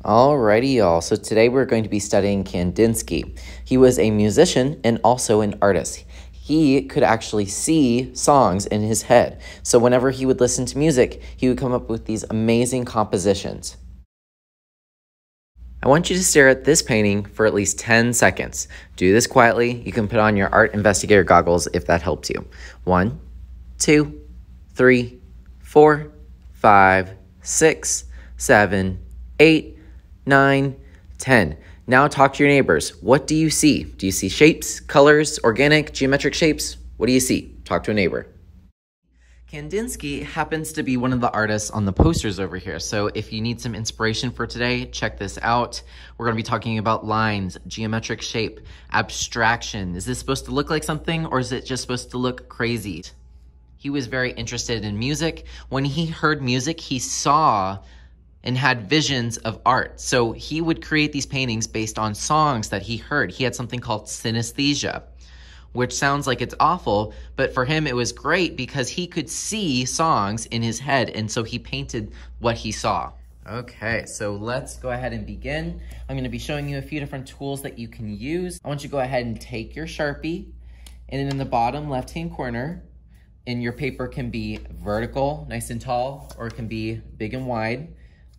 Alrighty, y'all. So today we're going to be studying Kandinsky. He was a musician and also an artist. He could actually see songs in his head. So whenever he would listen to music, he would come up with these amazing compositions. I want you to stare at this painting for at least 10 seconds. Do this quietly. You can put on your art investigator goggles if that helps you. 1, 2, 3, 4, 5, 6, 7, 8, 9, 10. Now talk to your neighbors. What do you see? Do you see shapes, colors, organic, geometric shapes? What do you see? Talk to a neighbor. Kandinsky happens to be one of the artists on the posters over here. So if you need some inspiration for today, check this out. We're going to be talking about lines, geometric shape, abstraction. Is this supposed to look like something, or is it just supposed to look crazy? He was very interested in music. When he heard music, he saw and had visions of art. So he would create these paintings based on songs that he heard. He had something called synesthesia, which sounds like it's awful, but for him it was great because he could see songs in his head, and so he painted what he saw. Okay, so let's go ahead and begin. I'm going to be showing you a few different tools that you can use. I want you to go ahead and take your Sharpie, and in the bottom left-hand corner, and your paper can be vertical, nice and tall, or it can be big and wide,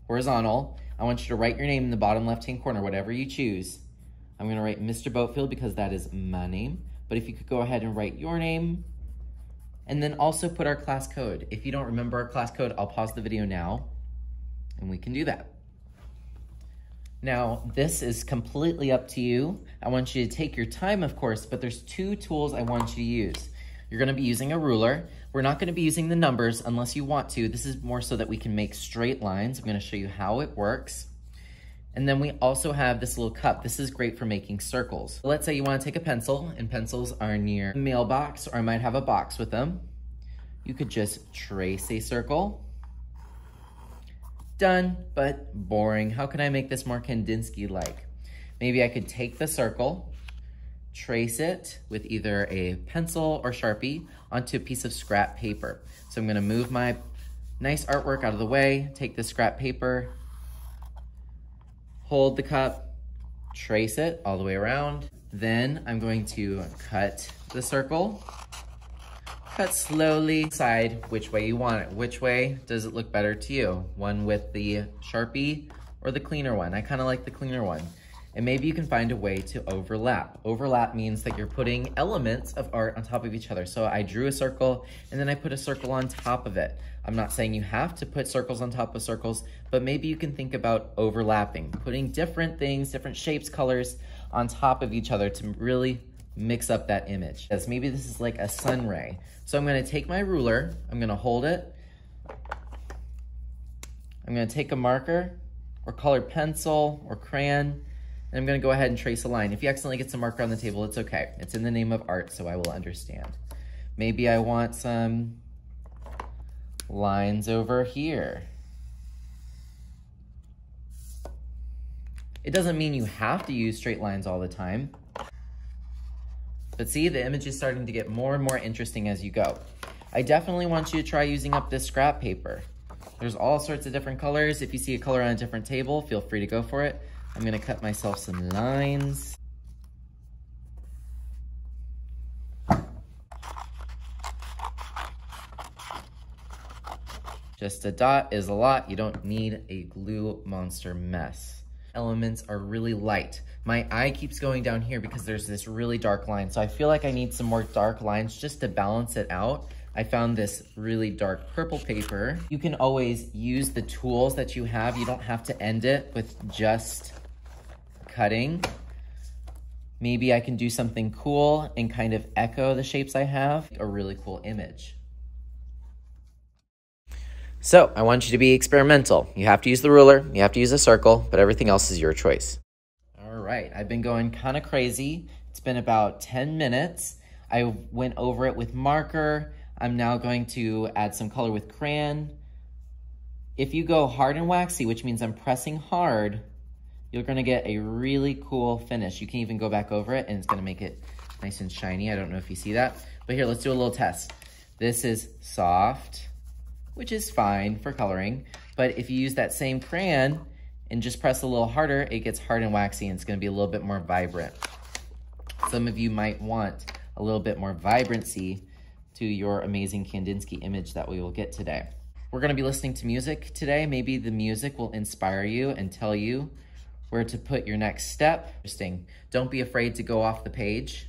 horizontal. I want you to write your name in the bottom left-hand corner, whatever you choose. I'm going to write Mr. Boatfield because that is my name. But if you could go ahead and write your name, and then also put our class code. If you don't remember our class code, I'll pause the video now, and we can do that. Now, this is completely up to you. I want you to take your time, of course, but there's two tools I want you to use. You're gonna be using a ruler. We're not gonna be using the numbers unless you want to. This is more so that we can make straight lines. I'm gonna show you how it works. And then we also have this little cup. This is great for making circles. Let's say you wanna take a pencil, and pencils are near the mailbox, or I might have a box with them. You could just trace a circle. Done, but boring. How can I make this more Kandinsky-like? Maybe I could take the circle, trace it with either a pencil or Sharpie onto a piece of scrap paper. So I'm gonna move my nice artwork out of the way, take the scrap paper, hold the cup, trace it all the way around. Then I'm going to cut the circle, cut slowly, decide which way you want it. Which way does it look better to you? One with the Sharpie or the cleaner one? I kind of like the cleaner one. And maybe you can find a way to overlap. Overlap means that you're putting elements of art on top of each other. So I drew a circle, and then I put a circle on top of it. I'm not saying you have to put circles on top of circles, but maybe you can think about overlapping, putting different things, different shapes, colors on top of each other to really mix up that image. As maybe this is like a sun ray. So I'm gonna take my ruler, I'm gonna hold it. I'm gonna take a marker or colored pencil or crayon, and I'm gonna go ahead and trace a line. If you accidentally get some marker on the table, it's okay. It's in the name of art, so I will understand. Maybe I want some lines over here. It doesn't mean you have to use straight lines all the time. But see, the image is starting to get more and more interesting as you go. I definitely want you to try using up this scrap paper. There's all sorts of different colors. If you see a color on a different table, feel free to go for it. I'm gonna cut myself some lines. Just a dot is a lot. You don't need a glue monster mess. Elements are really light. My eye keeps going down here because there's this really dark line. So I feel like I need some more dark lines just to balance it out. I found this really dark purple paper. You can always use the tools that you have. You don't have to end it with just cutting. Maybe I can do something cool and kind of echo the shapes I have. A really cool image. So I want you to be experimental. You have to use the ruler, you have to use a circle, but everything else is your choice. All right, I've been going kind of crazy. It's been about 10 minutes. I went over it with marker. I'm now going to add some color with crayon. If you go hard and waxy, which means I'm pressing hard, you're gonna get a really cool finish. You can even go back over it and it's gonna make it nice and shiny. I don't know if you see that, but here, let's do a little test. This is soft, which is fine for coloring, but if you use that same crayon and just press a little harder, it gets hard and waxy, and it's gonna be a little bit more vibrant. Some of you might want a little bit more vibrancy to your amazing Kandinsky image that we will get today. We're gonna be listening to music today. Maybe the music will inspire you and tell you where to put your next step. Interesting. Don't be afraid to go off the page.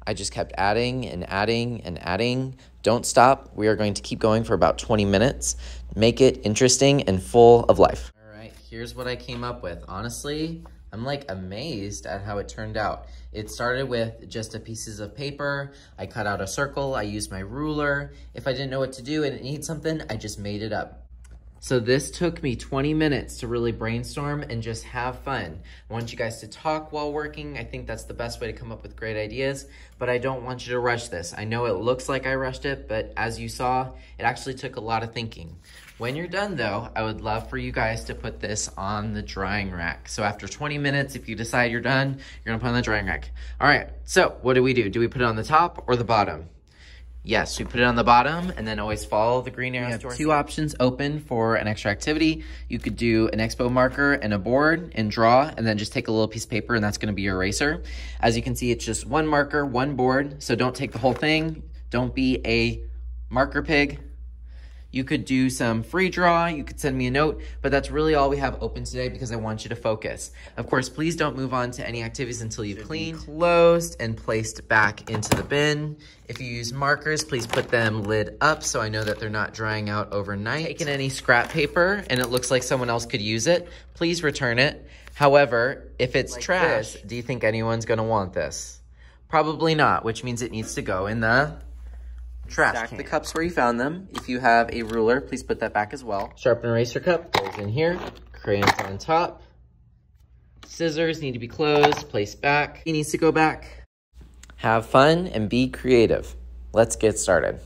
I just kept adding and adding and adding. Don't stop. We are going to keep going for about 20 minutes. Make it interesting and full of life. All right, here's what I came up with. Honestly, I'm like amazed at how it turned out. It started with just a pieces of paper. I cut out a circle. I used my ruler. If I didn't know what to do and it needed something, I just made it up. So this took me 20 minutes to really brainstorm and just have fun. I want you guys to talk while working. I think that's the best way to come up with great ideas, but I don't want you to rush this. I know it looks like I rushed it, but as you saw, it actually took a lot of thinking. When you're done though, I would love for you guys to put this on the drying rack. So after 20 minutes, if you decide you're done, you're gonna put it on the drying rack. All right, so what do? Do we put it on the top or the bottom? Yes, we put it on the bottom and then always follow the green arrows. We have two options open for an extra activity. You could do an expo marker and a board and draw, and then just take a little piece of paper and that's gonna be your eraser. As you can see, it's just one marker, one board, so don't take the whole thing. Don't be a marker pig. You could do some free draw, you could send me a note, but that's really all we have open today because I want you to focus. Of course, please don't move on to any activities until you've cleaned, closed, and placed back into the bin. If you use markers, please put them lid up so I know that they're not drying out overnight. Taken any scrap paper and it looks like someone else could use it, please return it. However, if it's like trash, do you think anyone's gonna want this? Probably not, which means it needs to go in the trash can. The cups where you found them. If you have a ruler, please put that back as well. Sharpen eraser cup goes in here. Crayons on top. Scissors need to be closed, placed back. It needs to go back. Have fun and be creative. Let's get started.